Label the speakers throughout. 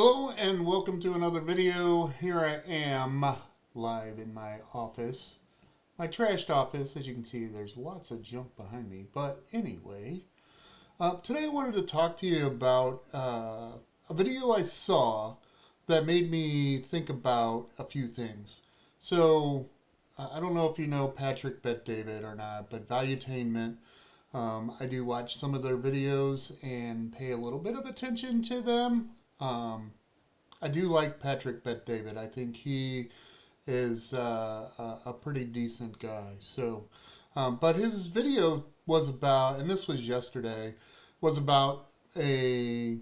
Speaker 1: Hello and welcome to another video. Here I am live in my office. My trashed office. As you can see, there's lots of junk behind me. But anyway, today I wanted to talk to you about a video I saw that made me think about a few things. So, I don't know if you know Patrick Bet-David or not, but Valuetainment. I do watch some of their videos and pay a little bit of attention to them. I do like Patrick Bet-David. I think he is a pretty decent guy. So, but his video was about, and this was yesterday, was about a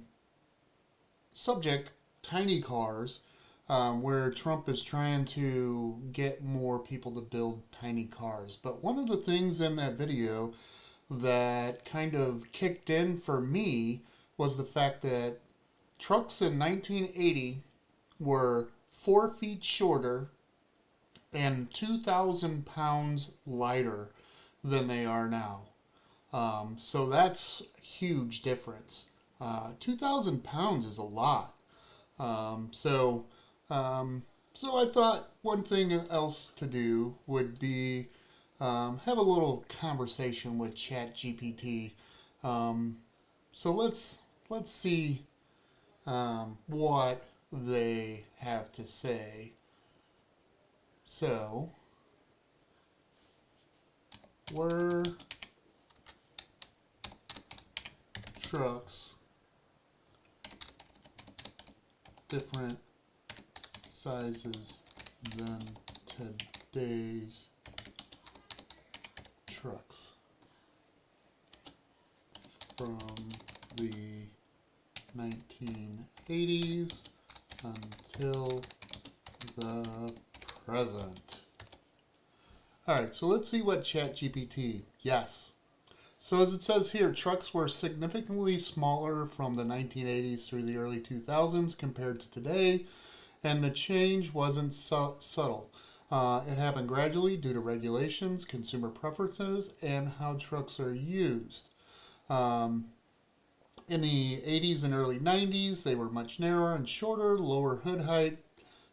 Speaker 1: subject, tiny cars, where Trump is trying to get more people to build tiny cars. But one of the things in that video that kind of kicked in for me was the fact that trucks in 1980 were 4 feet shorter and 2,000 pounds lighter than they are now. So that's a huge difference. 2,000 pounds is a lot. Um, so, so I thought one thing else to do would be have a little conversation with ChatGPT. Um, so let's see what they have to say. So, were trucks different sizes than today's trucks from the 1980s until the present? Alright, so let's see what ChatGPT. Yes. So as it says here, trucks were significantly smaller from the 1980s through the early 2000s compared to today, and the change wasn't subtle. It happened gradually due to regulations, consumer preferences, and how trucks are used. Um, in the 80s and early 90s, they were much narrower and shorter, lower hood height,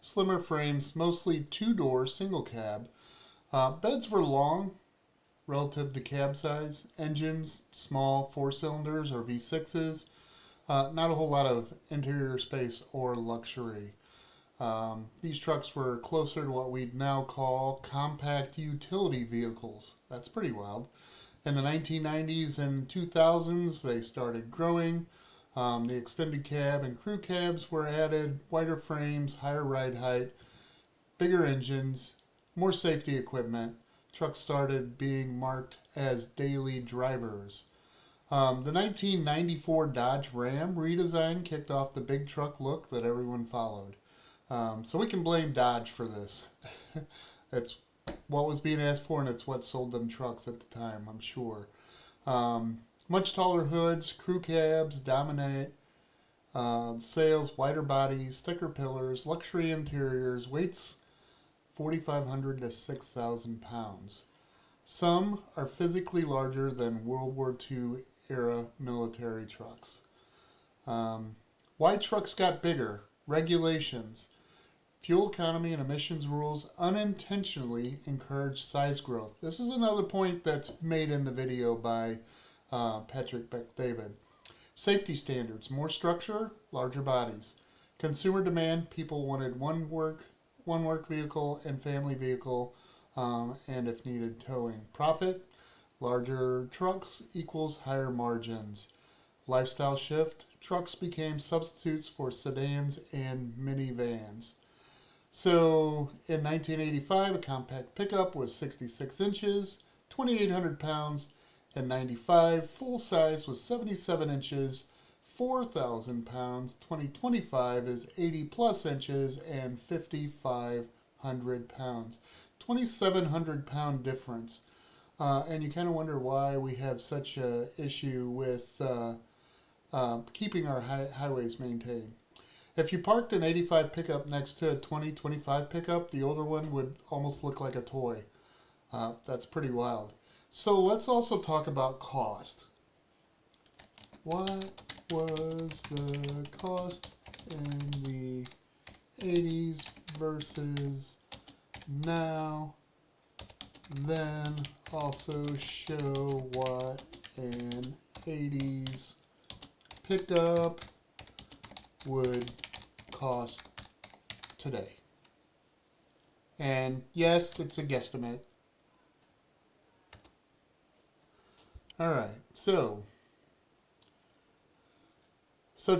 Speaker 1: slimmer frames, mostly two-door single cab. Beds were long relative to cab size. Engines, small four cylinders or V6s. Not a whole lot of interior space or luxury. These trucks were closer to what we'd now call compact utility vehicles. That's pretty wild. In the 1990s and 2000s, they started growing. The extended cab and crew cabs were added, wider frames, higher ride height, bigger engines, more safety equipment. Trucks started being marked as daily drivers. The 1994 Dodge Ram redesign kicked off the big truck look that everyone followed. So we can blame Dodge for this. It's what was being asked for, and it's what sold them trucks at the time, I'm sure. Much taller hoods, crew cabs dominate. Sails, wider bodies, thicker pillars, luxury interiors, weights 4,500 to 6,000 pounds. Some are physically larger than World War II era military trucks. Why trucks got bigger? Regulations. Fuel economy and emissions rules unintentionally encourage size growth. This is another point that's made in the video by Patrick Bet-David. Safety standards. More structure, larger bodies. Consumer demand. People wanted one work vehicle and family vehicle, and if needed, towing. Profit. Larger trucks equals higher margins. Lifestyle shift. Trucks became substitutes for sedans and minivans. So in 1985, a compact pickup was 66 inches, 2,800 pounds, and 95. Full size was 77 inches, 4,000 pounds. 2025 is 80 plus inches and 5,500 pounds. 2,700 pound difference. And you kind of wonder why we have such an issue with keeping our highways maintained. If you parked an 85 pickup next to a 2025 pickup, the older one would almost look like a toy. That's pretty wild. So let's also talk about cost. What was the cost in the 80s versus now. Then also show what an 80s pickup would cost today. And yes, it's a guesstimate. Alright, so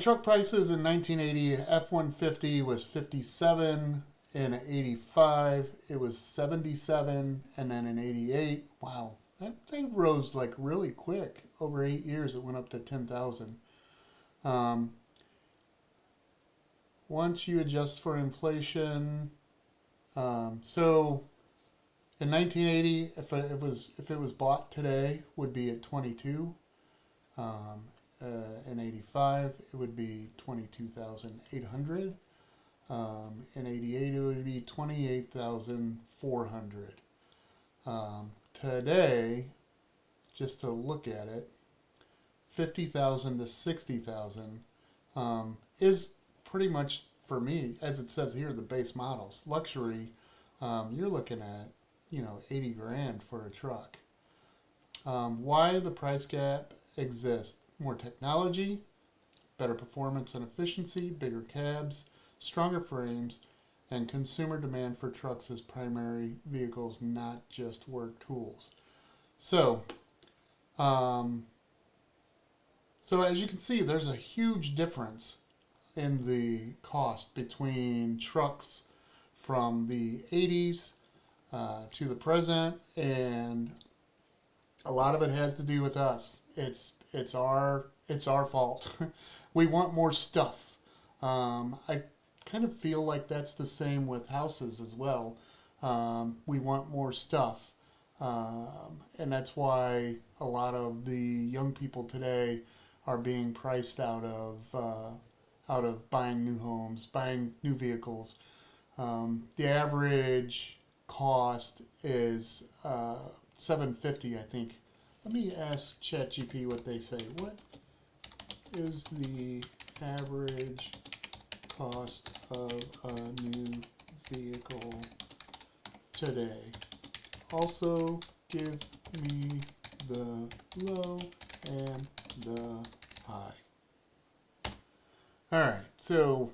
Speaker 1: truck prices in 1980, F-150 was 57, in 85 it was 77, and then in 88, wow, that thing rose like really quick. Over 8 years it went up to 10,000. Once you adjust for inflation, so in 1980, if it was bought today, would be at 22. In 85, it would be 22,800. In 88, it would be 28,400. Today, just to look at it, 50,000 to 60,000 is pretty much, for me, as it says here, the base models. Luxury, you're looking at, 80 grand for a truck. Why the price gap exists? More technology, better performance and efficiency, bigger cabs, stronger frames, and consumer demand for trucks as primary vehicles, not just work tools. So as you can see, there's a huge difference in the cost between trucks from the 80s to the present, and a lot of it has to do with us. It's our fault. We want more stuff. I kind of feel like that's the same with houses as well. We want more stuff, and that's why a lot of the young people today are being priced out of buying new homes, buying new vehicles. The average cost is $750, I think. Let me ask ChatGPT what they say. What is the average cost of a new vehicle today? Also, give me the low and the high. Alright, so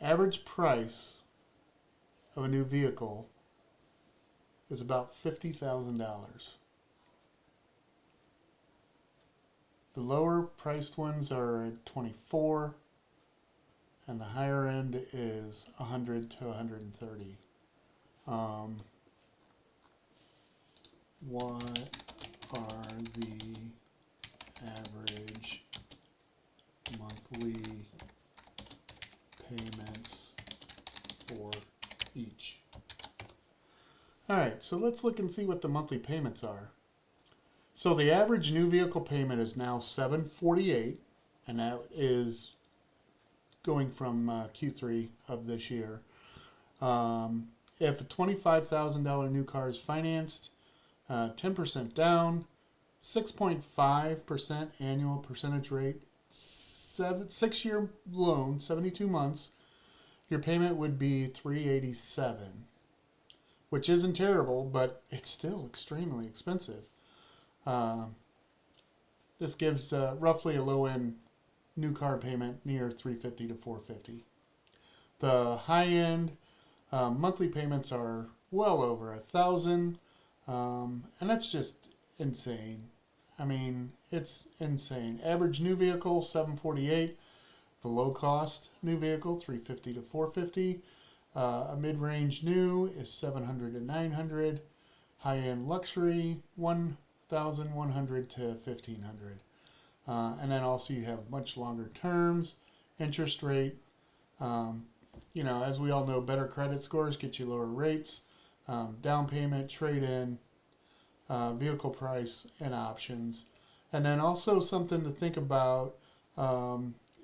Speaker 1: average price of a new vehicle is about $50,000. The lower priced ones are at 24, and the higher end is 100 to 130. What are the average monthly payments for each? Alright, so let's look and see what the monthly payments are. So the average new vehicle payment is now $748, and that is going from Q3 of this year. If a $25,000 new car is financed, 10% down, 6.5% annual percentage rate, 6-year loan, 72 months, your payment would be $387, which isn't terrible, but it's still extremely expensive. This gives roughly a low-end new car payment near $350 to $450. The high-end monthly payments are well over $1,000, and that's just insane. I mean, it's insane. Average new vehicle $748. The low-cost new vehicle $350 to $450. A mid-range new is $700 to $900. High-end luxury $1,100 to $1,500. And then also you have much longer terms, interest rate. As we all know, better credit scores get you lower rates, down payment, trade-in, vehicle price, and options. And then also something to think about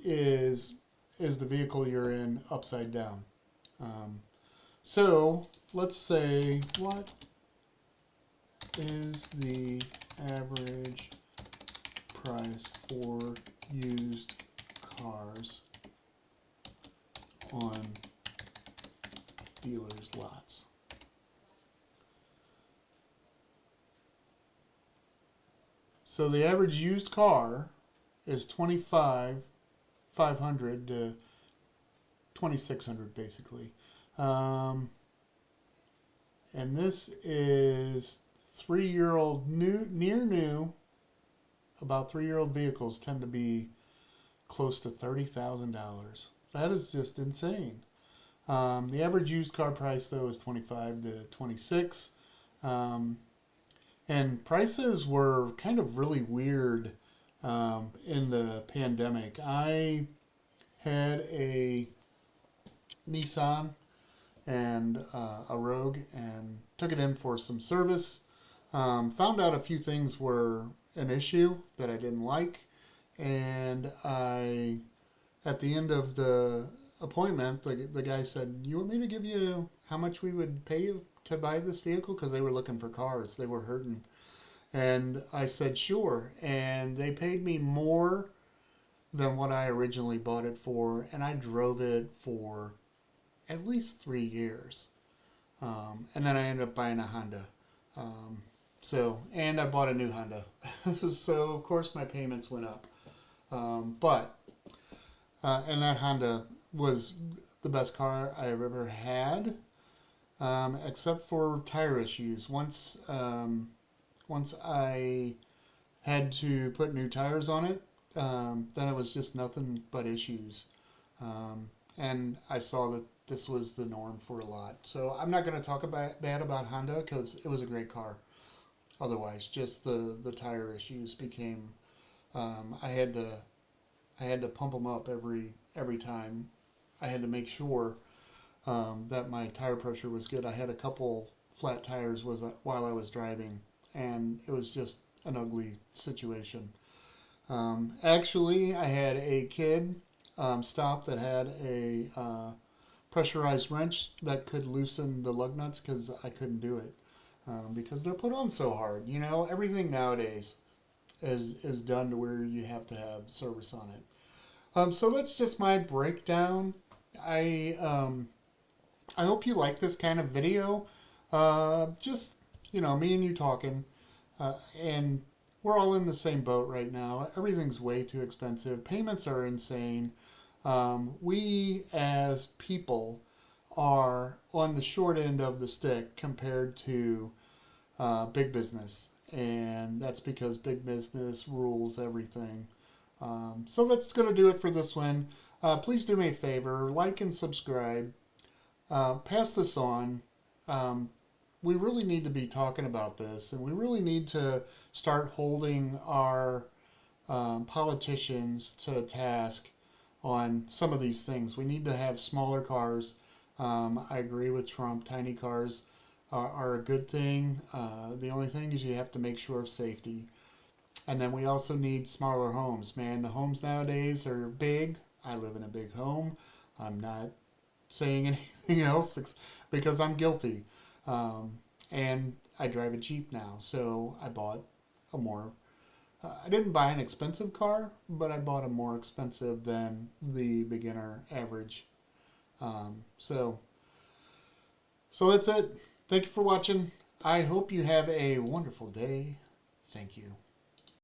Speaker 1: is the vehicle you're in upside down. So let's say, what is the average price for used cars on dealers' lots. So the average used car is $25,500 to $2,600 basically. And this is 3-year-old new, near new. About 3-year-old vehicles tend to be close to $30,000. That is just insane. The average used car price though is 25 to 26. And prices were kind of really weird in the pandemic. I had a Nissan and a Rogue and took it in for some service. Found out a few things were an issue that I didn't like, and at the end of the appointment, the guy said, "You want me to give you how much we would pay you to buy this vehicle?" Because they were looking for cars, they were hurting, and I said, "Sure." And they paid me more than what I originally bought it for, and I drove it for at least 3 years. And then I ended up buying a Honda. And I bought a new Honda. So, of course, my payments went up. And that Honda was the best car I've ever had, except for tire issues. Once I had to put new tires on it, then it was just nothing but issues. And I saw that this was the norm for a lot. So I'm not going to talk bad about Honda because it was a great car. Otherwise, just the tire issues became. I had to pump them up every time. I had to make sure that my tire pressure was good. I had a couple flat tires while I was driving, and it was just an ugly situation. Actually, I had a kid stop that had a pressurized wrench that could loosen the lug nuts because I couldn't do it because they're put on so hard. You know, everything nowadays is done to where you have to have service on it. So that's just my breakdown. I hope you like this kind of video. Just, me and you talking. And we're all in the same boat right now. Everything's way too expensive. Payments are insane. We as people are on the short end of the stick compared to big business. And that's because big business rules everything. So that's going to do it for this one. Please do me a favor, like and subscribe. Pass this on. We really need to be talking about this, and we really need to start holding our politicians to task on some of these things. We need to have smaller cars. I agree with Trump. Tiny cars are a good thing. The only thing is you have to make sure of safety. And then we also need smaller homes. Man, the homes nowadays are big. I live in a big home. I'm not saying anything else because I'm guilty. And I drive a Jeep now, so I bought a more. I didn't buy an expensive car, but I bought a more expensive than the beginner average. So that's it. Thank you for watching. I hope you have a wonderful day. Thank you.